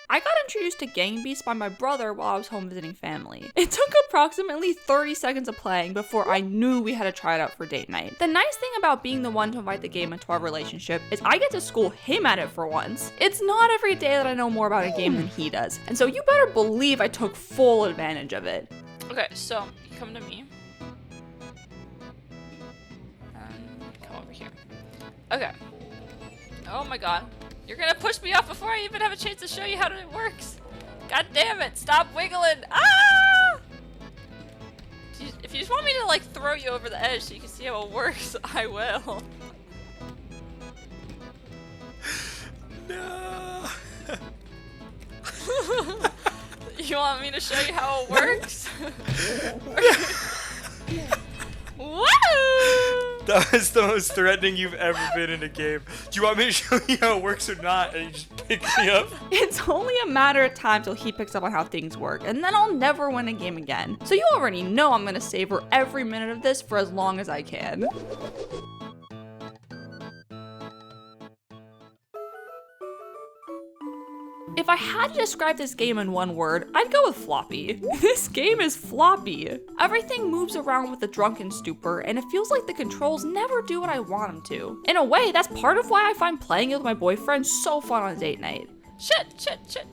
I got introduced to Gang Beasts by my brother while I was home visiting family. It took approximately 30 seconds of playing before I knew we had to try it out for date night. The nice thing about being the one to invite the game into our relationship is I get to school him at it for once. It's not every day that I know more about a game than he does, and so you better believe I took full advantage of it. Okay, so you come to me. Come over here. Okay. Oh my god. You're gonna push me off before I even have a chance to show you how it works. God damn it, stop wiggling. Ah! If you just want me to like throw you over the edge so you can see how it works, I will. No. You want me to show you how it works? Woo! That was the most threatening you've ever been in a game. Do you want me to show you how it works or not? And you just pick me up? It's only a matter of time till he picks up on how things work, and then I'll never win a game again. So you already know I'm gonna savor every minute of this for as long as I can. If I had to describe this game in one word, I'd go with floppy. This game is floppy. Everything moves around with a drunken stupor, and it feels like the controls never do what I want them to. In a way, that's part of why I find playing it with my boyfriend so fun on date night. Shit, shit, shit.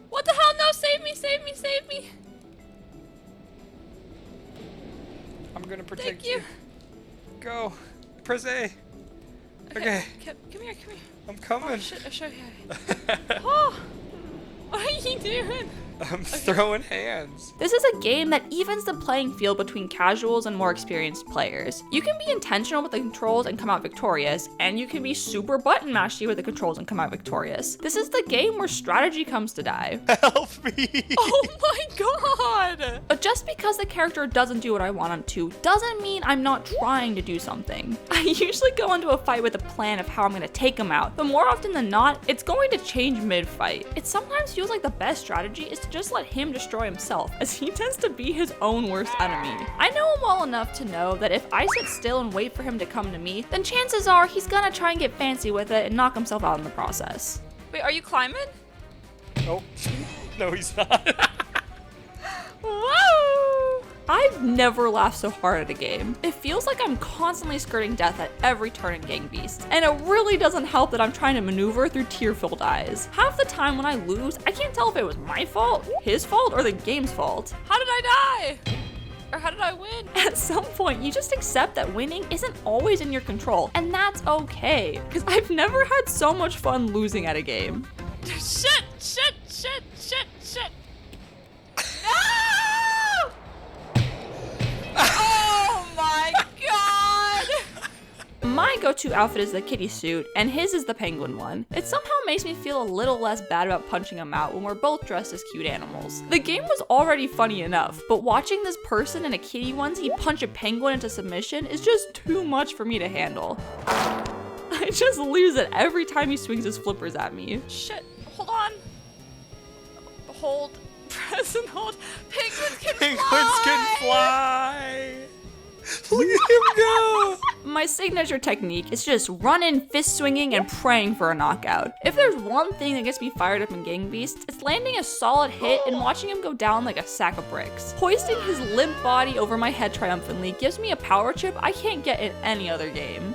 What the hell? No, save me, save me, save me. I'm gonna protect Thank you. Go. Press A. Okay. Come here, come here. I'm coming. Oh, shit, I'll show you. Oh, what are you doing? I'm throwing hands. This is a game that evens the playing field between casuals and more experienced players. You can be intentional with the controls and come out victorious, and you can be super button mashy with the controls and come out victorious. This is the game where strategy comes to die. Help me. Oh my god! But just because the character doesn't do what I want him to, doesn't mean I'm not trying to do something. I usually go into a fight with a plan of how I'm gonna take him out, but more often than not, it's going to change mid-fight. It sometimes feels like the best strategy is to just let him destroy himself, as he tends to be his own worst enemy. I know him well enough to know that if I sit still and wait for him to come to me, then chances are he's gonna try and get fancy with it and knock himself out in the process. Wait, are you climbing? Nope. No, he's not. Whoa! I've never laughed so hard at a game. It feels like I'm constantly skirting death at every turn in Gang Beasts, and it really doesn't help that I'm trying to maneuver through tear-filled eyes. Half the time when I lose, I can't tell if it was my fault, his fault, or the game's fault. How did I die? Or how did I win? At some point, you just accept that winning isn't always in your control, and that's okay, because I've never had so much fun losing at a game. Shit, shit, shit, shit, shit. No! Oh my god! My go-to outfit is the kitty suit, and his is the penguin one. It somehow makes me feel a little less bad about punching him out when we're both dressed as cute animals. The game was already funny enough, but watching this person in a kitty onesie punch a penguin into submission is just too much for me to handle. I just lose it every time he swings his flippers at me. Shit, hold on. Hold, press and hold. Penguins can fly! Look at him go! My signature technique is just running, fist swinging, and praying for a knockout. If there's one thing that gets me fired up in Gang Beasts, it's landing a solid hit and watching him go down like a sack of bricks. Hoisting his limp body over my head triumphantly gives me a power trip I can't get in any other game.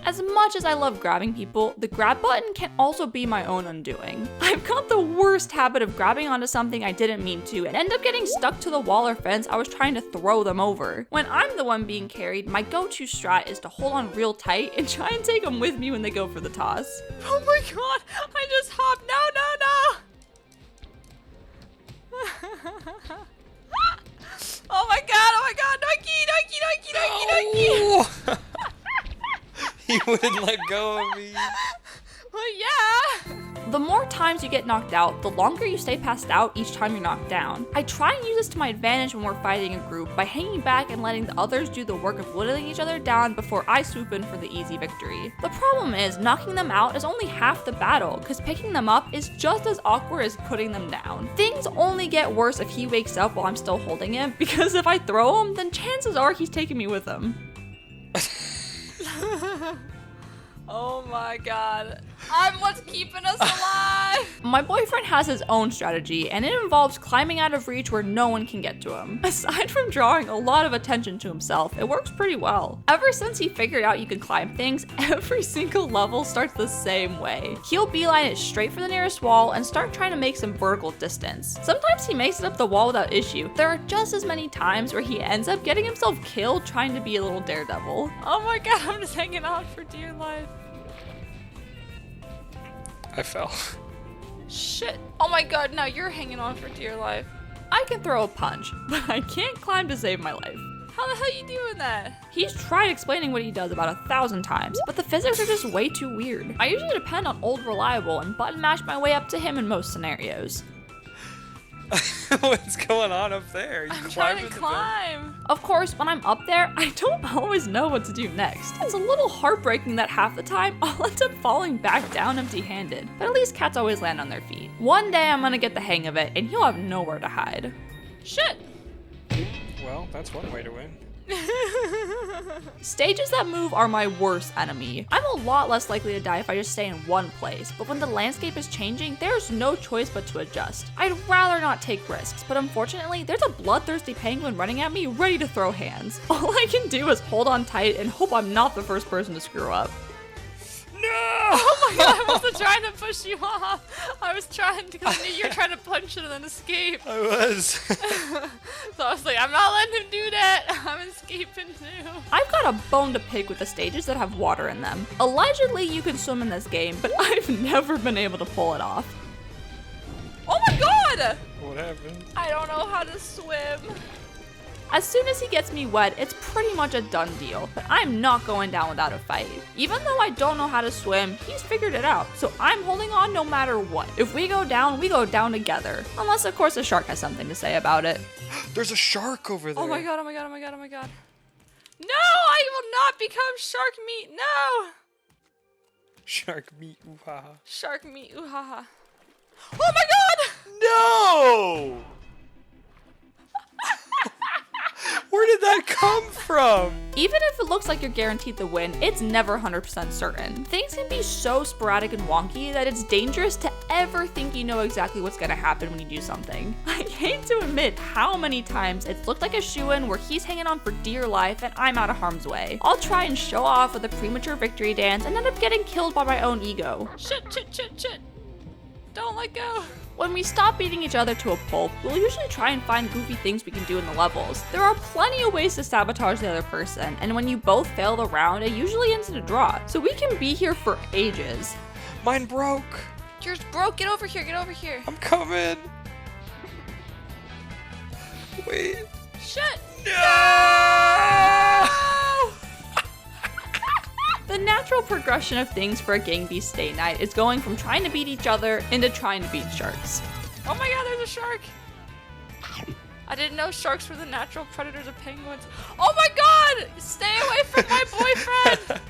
As much as I love grabbing people, the grab button can also be my own undoing. I've got the worst habit of grabbing onto something I didn't mean to and end up getting stuck to the wall or fence I was trying to throw them over. When I'm the one being carried, my go-to strat is to hold on real tight and try and take them with me when they go for the toss. Oh my god, I just hopped. No, oh my god, Nike. He wouldn't let go of me. Well, yeah. The more times you get knocked out, the longer you stay passed out each time you're knocked down. I try and use this to my advantage when we're fighting a group by hanging back and letting the others do the work of whittling each other down before I swoop in for the easy victory. The problem is, knocking them out is only half the battle, because picking them up is just as awkward as putting them down. Things only get worse if he wakes up while I'm still holding him, because if I throw him, then chances are he's taking me with him. Oh my god. I'm what's keeping us alive! My boyfriend has his own strategy, and it involves climbing out of reach where no one can get to him. Aside from drawing a lot of attention to himself, it works pretty well. Ever since he figured out you can climb things, every single level starts the same way. He'll beeline it straight for the nearest wall and start trying to make some vertical distance. Sometimes he makes it up the wall without issue. There are just as many times where he ends up getting himself killed trying to be a little daredevil. Oh my god, I'm just hanging on for dear life. I fell. Shit. Oh my god, now you're hanging on for dear life. I can throw a punch, but I can't climb to save my life. How the hell are you doing that? He's tried explaining what he does about 1,000 times, but the physics are just way too weird. I usually depend on old reliable and button mash my way up to him in most scenarios. What's going on up there? You I'm trying to the climb. Of course, when I'm up there, I don't always know what to do next. It's a little heartbreaking that half the time I'll end up falling back down empty-handed, but at least cats always land on their feet. One day I'm gonna get the hang of it, and he'll have nowhere to hide. Shit. Well, that's one way to win. Stages that move are my worst enemy. I'm a lot less likely to die if I just stay in one place, but when the landscape is changing, there's no choice but to adjust. I'd rather not take risks, but unfortunately, there's a bloodthirsty penguin running at me ready to throw hands. All I can do is hold on tight and hope I'm not the first person to screw up. No! Oh my god, I wasn't trying to push you off. I was trying to, because I knew you were trying to punch it and then escape. I was. So I was like, I'm not letting him do that. I'm escaping too. I've got a bone to pick with the stages that have water in them. Allegedly, you can swim in this game, but I've never been able to pull it off. Oh my god! What happened? I don't know how to swim. As soon as he gets me wet, it's pretty much a done deal, but I'm not going down without a fight. Even though I don't know how to swim, he's figured it out, so I'm holding on no matter what. If we go down together. Unless, of course, a shark has something to say about it. There's a shark over there. Oh my god, oh my god, oh my god, oh my god. No, I will not become shark meat, no! Shark meat, ooh ha ha. Shark meat, ooh ha ha. Oh my god! No! Where did that come from? Even if it looks like you're guaranteed the win, it's never 100% certain. Things can be so sporadic and wonky that it's dangerous to ever think you know exactly what's gonna happen when you do something. I hate to admit how many times it's looked like a shoo-in where he's hanging on for dear life and I'm out of harm's way. I'll try and show off with a premature victory dance and end up getting killed by my own ego. Shit, shit, shit, shit. Don't let go. When we stop beating each other to a pulp, we'll usually try and find goofy things we can do in the levels. There are plenty of ways to sabotage the other person, and when you both fail the round, it usually ends in a draw. So we can be here for ages. Mine broke. Yours broke. Get over here. Get over here. I'm coming. Wait. Shit. No! The natural progression of things for a Gang Beast Stay Night is going from trying to beat each other into trying to beat sharks. Oh my god, there's a shark. I didn't know sharks were the natural predators of penguins. Oh my god! Stay away from my boyfriend!